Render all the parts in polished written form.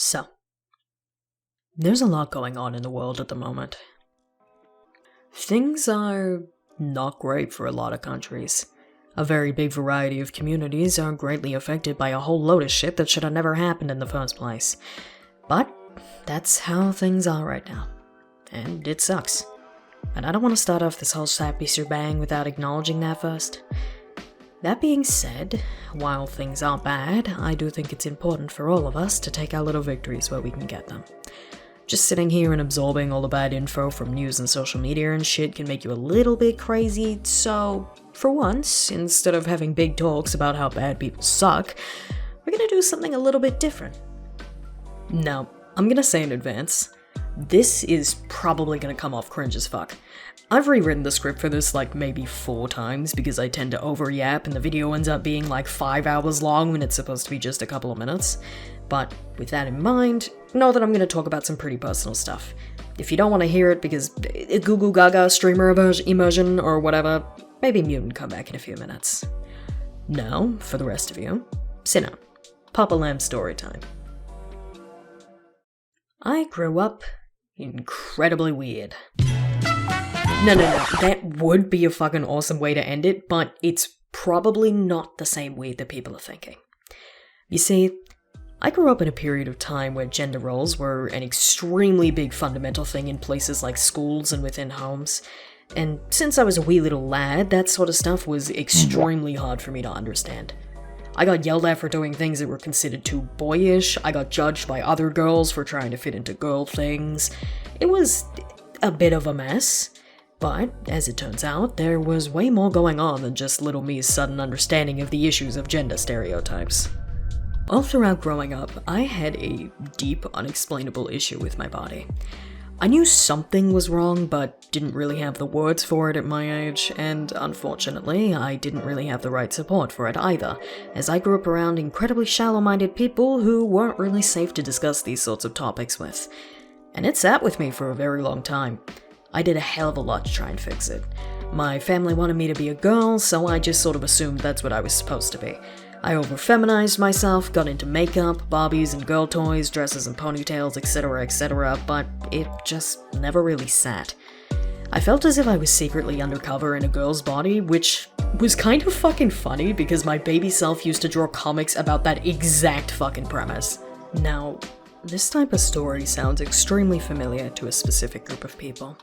So, there's a lot going on in the world at the moment. Things are not great for a lot of countries. A very big variety of communities are greatly affected by a whole load of shit that should have never happened in the first place. But that's how things are right now. And it sucks. And I don't want to start off this whole sappy shebang without acknowledging that first. That being said, while things are bad, I do think it's important for all of us to take our little victories where we can get them. Just sitting here and absorbing all the bad info from news and social media and shit can make you a little bit crazy, so for once, instead of having big talks about how bad people suck, we're gonna do something a little bit different. Now, I'm gonna say in advance, this is probably gonna come off cringe as fuck. I've rewritten the script for this like maybe 4 times because I tend to over-yap and the video ends up being like 5 hours long when it's supposed to be just a couple of minutes. But with that in mind, know that I'm gonna talk about some pretty personal stuff. If you don't want to hear it because Google Gaga streamer immersion or whatever, maybe mute and come back in a few minutes. Now, for the rest of you, sit down. Papa Lamb story time. I grew up incredibly weird. No, that would be a fucking awesome way to end it, but it's probably not the same weird that people are thinking. You see, I grew up in a period of time where gender roles were an extremely big fundamental thing in places like schools and within homes, and since I was a wee little lad, that sort of stuff was extremely hard for me to understand. I got yelled at for doing things that were considered too boyish, I got judged by other girls for trying to fit into girl things. It was a bit of a mess. But, as it turns out, there was way more going on than just little me's sudden understanding of the issues of gender stereotypes. All throughout growing up, I had a deep, unexplainable issue with my body. I knew something was wrong, but didn't really have the words for it at my age, and unfortunately, I didn't really have the right support for it either, as I grew up around incredibly shallow-minded people who weren't really safe to discuss these sorts of topics with. And it sat with me for a very long time. I did a hell of a lot to try and fix it. My family wanted me to be a girl, so I just sort of assumed that's what I was supposed to be. I over-feminized myself, got into makeup, Barbies and girl toys, dresses and ponytails, etc., but it just never really sat. I felt as if I was secretly undercover in a girl's body, which was kind of fucking funny because my baby self used to draw comics about that exact fucking premise. Now, this type of story sounds extremely familiar to a specific group of people.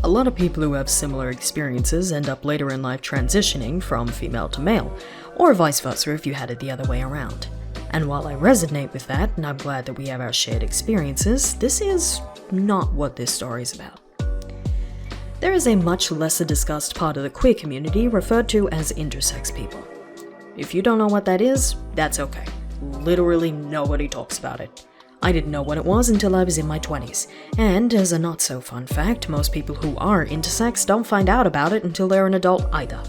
A lot of people who have similar experiences end up later in life transitioning from female to male, or vice versa if you had it the other way around. And while I resonate with that, and I'm glad that we have our shared experiences, this is not what this story is about. There is a much lesser discussed part of the queer community referred to as intersex people. If you don't know what that is, that's okay. Literally nobody talks about it. I didn't know what it was until I was in my 20s, and as a not-so-fun fact, most people who are intersex don't find out about it until they're an adult either.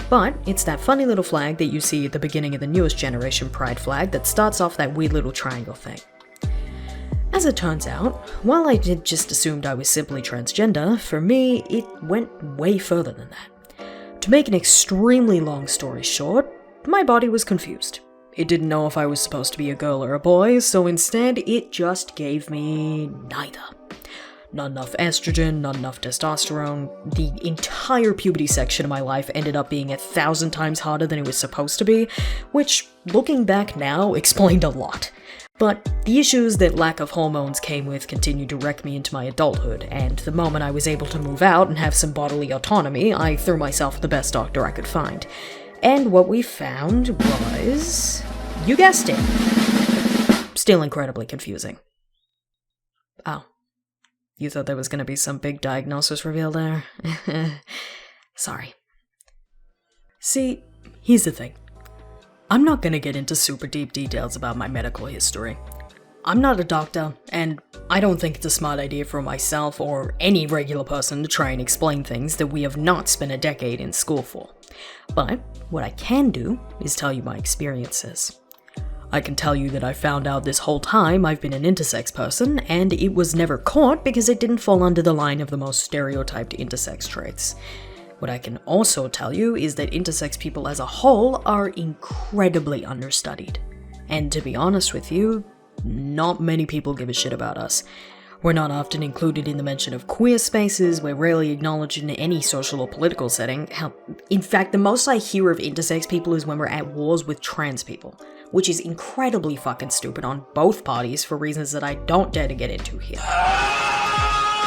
But it's that funny little flag that you see at the beginning of the newest generation pride flag that starts off that weird little triangle thing. As it turns out, while I did just assumed I was simply transgender, for me, it went way further than that. To make an extremely long story short, my body was confused. It didn't know if I was supposed to be a girl or a boy, so instead it just gave me neither. Not enough estrogen, not enough testosterone. The entire puberty section of my life ended up being 1,000 times harder than it was supposed to be, which, looking back now, explained a lot. But the issues that lack of hormones came with continued to wreck me into my adulthood, and the moment I was able to move out and have some bodily autonomy, I threw myself at the best doctor I could find. And what we found was, you guessed it, still incredibly confusing. Oh, you thought there was going to be some big diagnosis reveal there? Sorry. See, here's the thing. I'm not going to get into super deep details about my medical history. I'm not a doctor, and I don't think it's a smart idea for myself or any regular person to try and explain things that we have not spent a decade in school for. But what I can do is tell you my experiences. I can tell you that I found out this whole time I've been an intersex person, and it was never caught because it didn't fall under the line of the most stereotyped intersex traits. What I can also tell you is that intersex people as a whole are incredibly understudied. And to be honest with you, not many people give a shit about us. We're not often included in the mention of queer spaces, we're rarely acknowledged in any social or political setting. Hell, in fact, the most I hear of intersex people is when we're at wars with trans people, which is incredibly fucking stupid on both parties for reasons that I don't dare to get into here.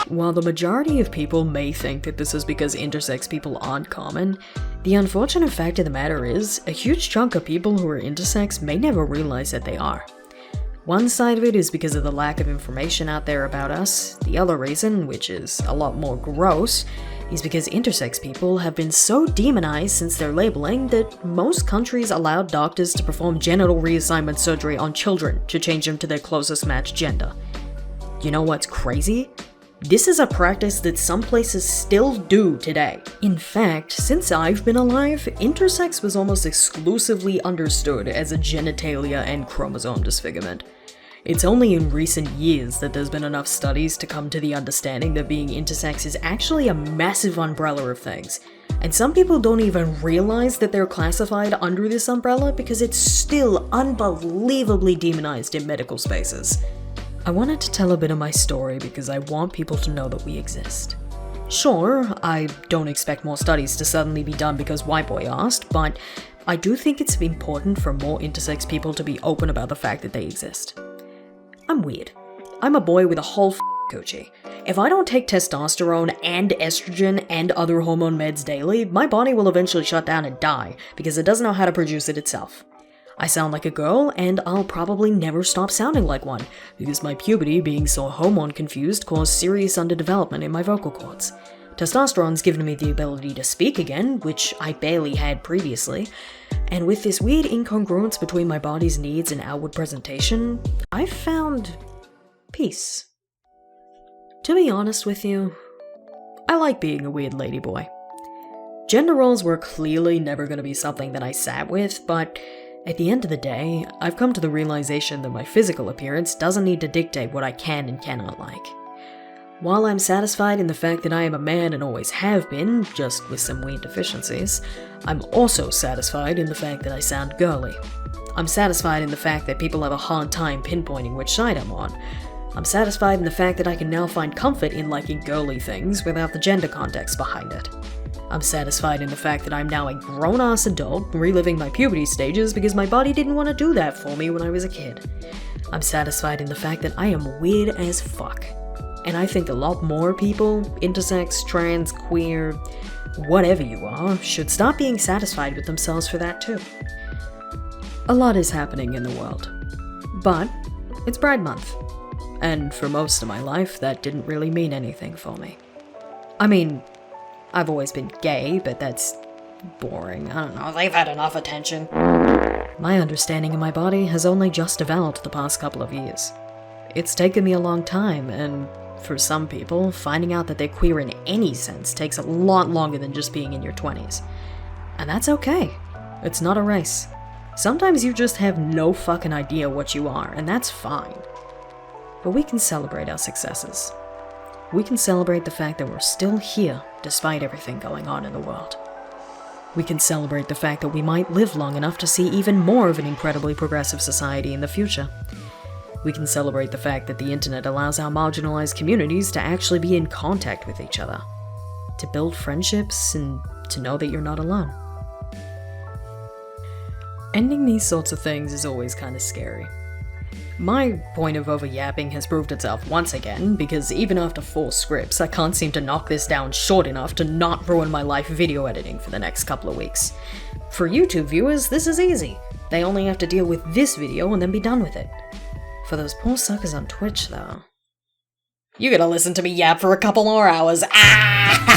While the majority of people may think that this is because intersex people aren't common, the unfortunate fact of the matter is, a huge chunk of people who are intersex may never realize that they are. One side of it is because of the lack of information out there about us. The other reason, which is a lot more gross, is because intersex people have been so demonized since their labeling that most countries allowed doctors to perform genital reassignment surgery on children to change them to their closest matched gender. You know what's crazy? This is a practice that some places still do today. In fact, since I've been alive, intersex was almost exclusively understood as a genitalia and chromosome disfigurement. It's only in recent years that there's been enough studies to come to the understanding that being intersex is actually a massive umbrella of things. And some people don't even realize that they're classified under this umbrella because it's still unbelievably demonized in medical spaces. I wanted to tell a bit of my story because I want people to know that we exist. Sure, I don't expect more studies to suddenly be done because White Boy asked, but I do think it's important for more intersex people to be open about the fact that they exist. I'm weird. I'm a boy with a whole coochie. If I don't take testosterone and estrogen and other hormone meds daily, my body will eventually shut down and die because it doesn't know how to produce it itself. I sound like a girl, and I'll probably never stop sounding like one, because my puberty being so hormone-confused caused serious underdevelopment in my vocal cords. Testosterone's given me the ability to speak again, which I barely had previously, and with this weird incongruence between my body's needs and outward presentation, I've found peace. To be honest with you, I like being a weird ladyboy. Gender roles were clearly never going to be something that I sat with, but at the end of the day, I've come to the realization that my physical appearance doesn't need to dictate what I can and cannot like. While I'm satisfied in the fact that I am a man and always have been, just with some weird deficiencies, I'm also satisfied in the fact that I sound girly. I'm satisfied in the fact that people have a hard time pinpointing which side I'm on. I'm satisfied in the fact that I can now find comfort in liking girly things without the gender context behind it. I'm satisfied in the fact that I'm now a grown-ass adult, reliving my puberty stages because my body didn't want to do that for me when I was a kid. I'm satisfied in the fact that I am weird as fuck. And I think a lot more people, intersex, trans, queer, whatever you are, should stop being satisfied with themselves for that too. A lot is happening in the world. But it's Pride Month. And for most of my life, that didn't really mean anything for me. I mean, I've always been gay, but that's boring. I don't know, they've had enough attention. My understanding of my body has only just developed the past couple of years. It's taken me a long time, and for some people, finding out that they're queer in any sense takes a lot longer than just being in your 20s. And that's okay. It's not a race. Sometimes you just have no fucking idea what you are, and that's fine. But we can celebrate our successes. We can celebrate the fact that we're still here, despite everything going on in the world. We can celebrate the fact that we might live long enough to see even more of an incredibly progressive society in the future. We can celebrate the fact that the internet allows our marginalized communities to actually be in contact with each other, to build friendships, and to know that you're not alone. Ending these sorts of things is always kind of scary. My point of over-yapping has proved itself once again, because even after 4 scripts, I can't seem to knock this down short enough to not ruin my life video editing for the next couple of weeks. For YouTube viewers, this is easy. They only have to deal with this video and then be done with it. For those poor suckers on Twitch, though, you gotta listen to me yap for a couple more hours. Ah!